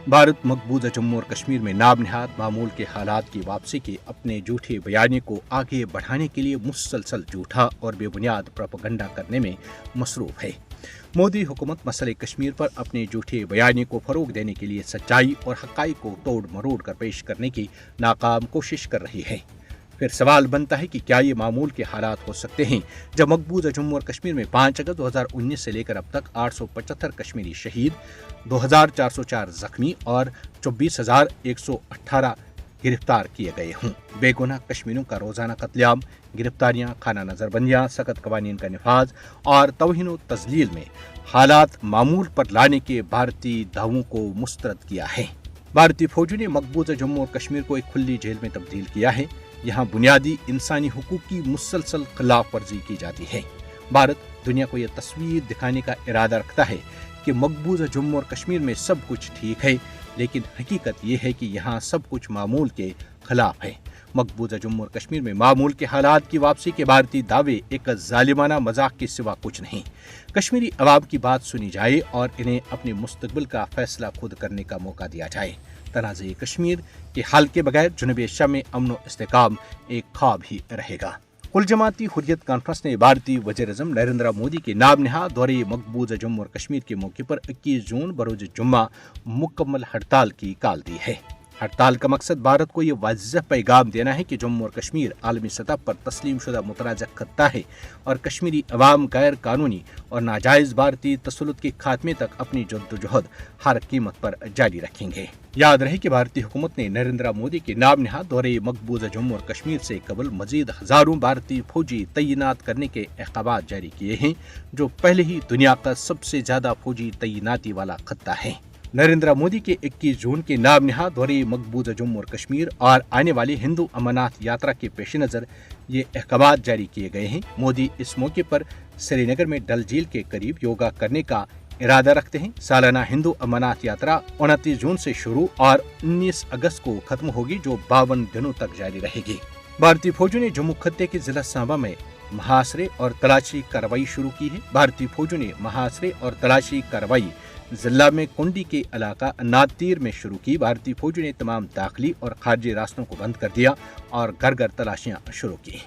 भारत मकबूजा जम्मू और कश्मीर में नाम निहाद मामूल के हालात की वापसी के अपने झूठे बयानी को आगे बढ़ाने के लिए मुसलसल झूठा और बेबुनियाद प्रोपेगेंडा करने में मसरूफ है। मोदी हुकूमत मसले कश्मीर पर अपने झूठे बयानी को फरोग देने के लिए सच्चाई और हक़ाइक़ को तोड़ मरोड़ कर पेश करने की नाकाम कोशिश कर रही है। फिर सवाल बनता है कि क्या ये मामूल के हालात हो सकते हैं जब मकबूजा जम्मू और कश्मीर में 5 अगस्त 2019 से लेकर अब तक 875 कश्मीरी शहीद, 2404 जख्मी और 24,118 गिरफ्तार किए गए हों। बेगुनाह कश्मीरियों का रोजाना कत्लेआम, गिरफ्तारियां, खाना नजरबंदियां, सख्त कवानीन का निफाज और तौहीन व तजलील में हालात मामूल पर लाने के भारतीय दावों को मुस्तरद किया है। भारतीय फौजों ने मकबूजा जम्मू और कश्मीर को एक खुली जेल में तब्दील किया है। यहाँ बुनियादी इंसानी हुकूक की मुसलसल खिलाफ वर्जी की जाती है। भारत दुनिया को यह तस्वीर दिखाने का इरादा रखता है कि मकबूजा जम्मू और कश्मीर में सब कुछ ठीक है, लेकिन हकीकत यह है कि यहाँ सब कुछ मामूल के खिलाफ है। मकबूजा जम्मू और कश्मीर में मामूल के हालात की वापसी के भारतीय दावे एक जालिमाना मजाक के सिवा कुछ नहीं। कश्मीरी अवाम की बात सुनी जाए और इन्हें अपने मुस्तकबिल का फैसला खुद करने का मौका दिया जाए। तनाज़े कश्मीर के हल के बगैर जुनूबी एशिया में अमन व इस्तेहकाम एक ख्वाब ही रहेगा। कुल जमाती हुर्रियत कॉन्फ्रेंस ने भारतीय वज़ीर-ए-आज़म नरेंद्र मोदी के नाम निहाद दौरे मकबूजा जम्मू और कश्मीर के मौके पर 21 जून बरोज जुम्मा मुकम्मल हड़ताल की कॉल दी है। हड़ताल का मकसद भारत को ये वाज़ेह पैगाम देना है कि जम्मू और कश्मीर आलमी सतह पर तस्लीम शुदा मुतनाज़ा खत्ता है और कश्मीरी अवाम गैर कानूनी और नाजायज़ भारतीय तसल्लुत के खात्मे तक अपनी जद्दोजहद हर कीमत पर जारी रखेंगे। याद रहे कि भारतीय हुकूमत ने नरेंद्र मोदी के नाम निहाद दौरे मकबूजा जम्मू और कश्मीर से कबल मजीद हजारों भारतीय फौजी तैनात करने के अहकाम जारी किए हैं, जो पहले ही दुनिया का सबसे ज्यादा फौजी तैनाती वाला खत्ता है। नरेंद्र मोदी के 21 जून के नाम निहाद दौरे मकबूजा जम्मू और कश्मीर और आने वाली हिंदू अमरनाथ यात्रा के पेश नज़र ये अहकाम जारी किए गए हैं। मोदी इस मौके पर श्रीनगर में डल झील के करीब योगा करने का इरादा रखते हैं। सालाना हिंदू अमरनाथ यात्रा 29 जून से शुरू और 19 अगस्त को खत्म होगी, जो 52 दिनों तक जारी रहेगी। भारतीय फौजों ने जम्मू खत्ते के जिला सांबा में महासरे और तलाशी कार्रवाई शुरू की है। भारतीय फौजों ने महासरे और तलाशी कार्रवाई जिला में कुंडी के इलाका नातीर में शुरू की। भारतीय फौजों ने तमाम दाखिली और खारजी रास्तों को बंद कर दिया और घर घर तलाशियां शुरू की।